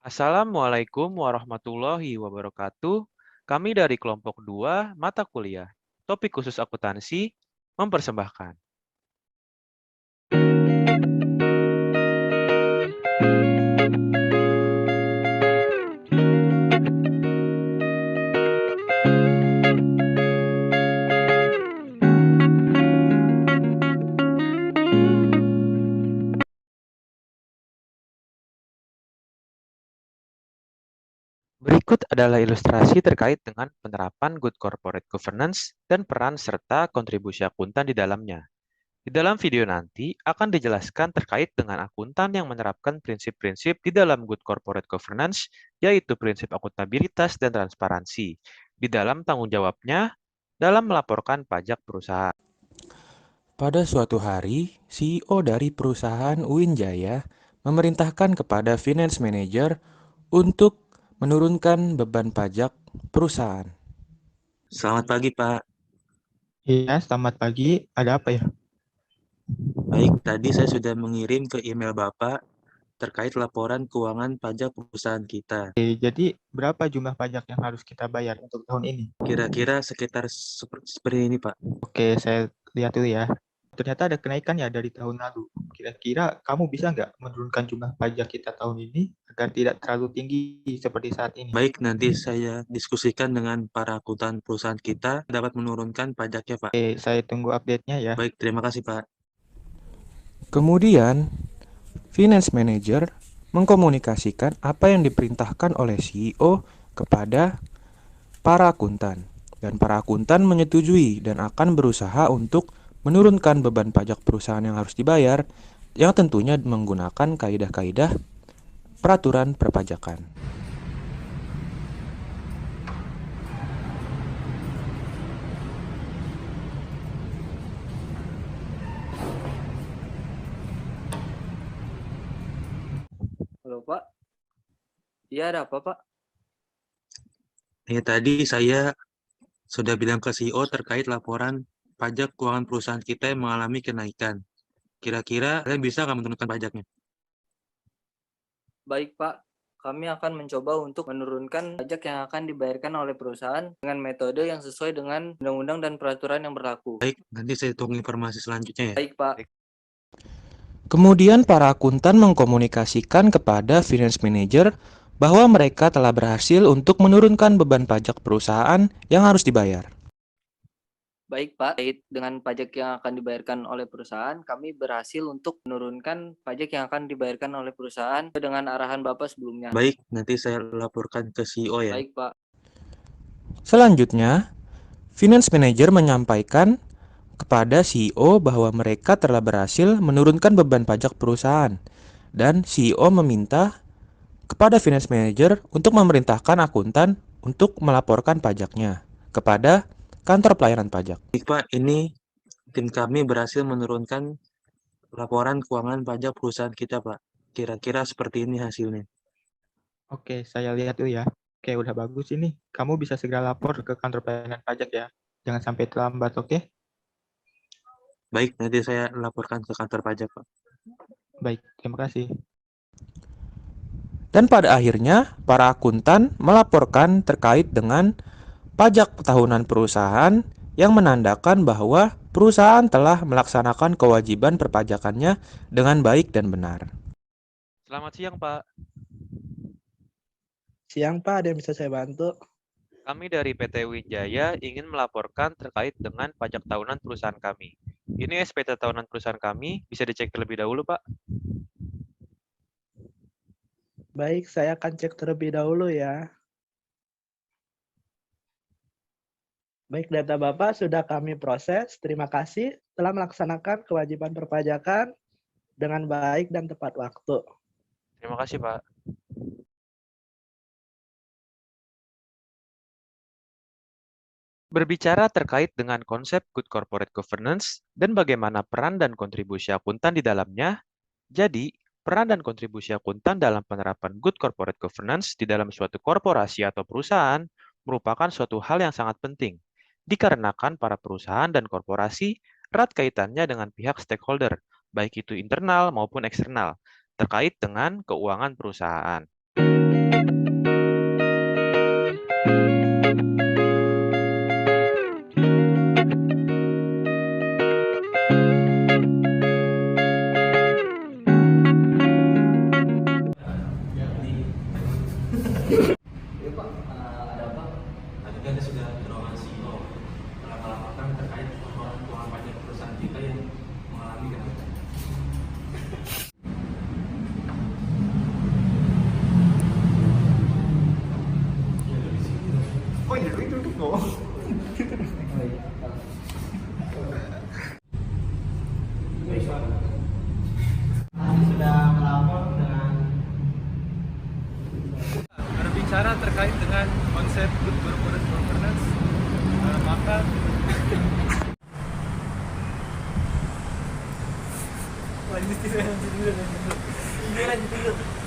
Assalamualaikum warahmatullahi wabarakatuh. Kami dari kelompok 2 mata kuliah. Topik khusus akuntansi mempersembahkan. Berikut adalah ilustrasi terkait dengan penerapan Good Corporate Governance dan peran serta kontribusi akuntan di dalamnya. Di dalam video nanti akan dijelaskan terkait dengan akuntan yang menerapkan prinsip-prinsip di dalam Good Corporate Governance, yaitu prinsip akuntabilitas dan transparansi, di dalam tanggung jawabnya dalam melaporkan pajak perusahaan. Pada suatu hari, CEO dari perusahaan Uinjaya memerintahkan kepada finance manager untuk menurunkan beban pajak perusahaan. Selamat pagi, Pak. Iya, selamat pagi. Ada apa ya? Baik, tadi saya sudah mengirim ke email Bapak terkait laporan keuangan pajak perusahaan kita. Jadi berapa jumlah pajak yang harus kita bayar untuk tahun ini? Kira-kira sekitar seperti ini, Pak. Oke, saya lihat dulu ya. Ternyata ada kenaikan ya dari tahun lalu. Kira-kira kamu bisa nggak menurunkan jumlah pajak kita tahun ini agar tidak terlalu tinggi seperti saat ini? Baik, nanti saya diskusikan dengan para akuntan perusahaan kita dapat menurunkan pajaknya, Pak. Oke, saya tunggu update-nya ya. Baik, terima kasih, Pak. Kemudian, finance manager mengkomunikasikan apa yang diperintahkan oleh CEO kepada para akuntan. Dan para akuntan menyetujui dan akan berusaha untuk menurunkan beban pajak perusahaan yang harus dibayar, yang tentunya menggunakan kaidah-kaidah peraturan perpajakan. Halo Pak, iya ada apa Pak? Ya, tadi saya sudah bilang ke CEO terkait laporan pajak keuangan perusahaan kita yang mengalami kenaikan. Kira-kira kalian bisa nggak menurunkan pajaknya? Baik Pak, kami akan mencoba untuk menurunkan pajak yang akan dibayarkan oleh perusahaan dengan metode yang sesuai dengan undang-undang dan peraturan yang berlaku. Baik, nanti saya tunggu informasi selanjutnya ya. Baik Pak. Kemudian para akuntan mengkomunikasikan kepada finance manager bahwa mereka telah berhasil untuk menurunkan beban pajak perusahaan yang harus dibayar. Baik Pak, terkait dengan pajak yang akan dibayarkan oleh perusahaan, kami berhasil untuk menurunkan pajak yang akan dibayarkan oleh perusahaan dengan arahan Bapak sebelumnya. Baik, nanti saya laporkan ke CEO ya. Baik Pak. Selanjutnya, finance manager menyampaikan kepada CEO bahwa mereka telah berhasil menurunkan beban pajak perusahaan, dan CEO meminta kepada finance manager untuk memerintahkan akuntan untuk melaporkan pajaknya kepada kantor pelayanan pajak. Baik, Pak, ini tim kami berhasil menurunkan laporan keuangan pajak perusahaan kita, Pak. Kira-kira seperti ini hasilnya. Oke, saya lihat dulu ya. Oke, udah bagus ini. Kamu bisa segera lapor ke kantor pelayanan pajak ya. Jangan sampai terlambat, oke? Baik, nanti saya laporkan ke kantor pajak, Pak. Baik, terima kasih. Dan pada akhirnya, para akuntan melaporkan terkait dengan pajak tahunan perusahaan yang menandakan bahwa perusahaan telah melaksanakan kewajiban perpajakannya dengan baik dan benar. Selamat siang, Pak. Siang Pak, ada yang bisa saya bantu? Kami dari PT Wijaya ingin melaporkan terkait dengan pajak tahunan perusahaan kami. Ini SPT tahunan perusahaan kami, bisa dicek terlebih dahulu, Pak. Baik, saya akan cek terlebih dahulu ya. Baik, data Bapak sudah kami proses. Terima kasih telah melaksanakan kewajiban perpajakan dengan baik dan tepat waktu. Terima kasih, Pak. Berbicara terkait dengan konsep Good Corporate Governance dan bagaimana peran dan kontribusi akuntan di dalamnya, jadi peran dan kontribusi akuntan dalam penerapan Good Corporate Governance di dalam suatu korporasi atau perusahaan merupakan suatu hal yang sangat penting, dikarenakan para perusahaan dan korporasi erat kaitannya dengan pihak stakeholder, baik itu internal maupun eksternal, terkait dengan keuangan perusahaan. bicara terkait dengan konsep good corporate governance, maka lanjut dulu.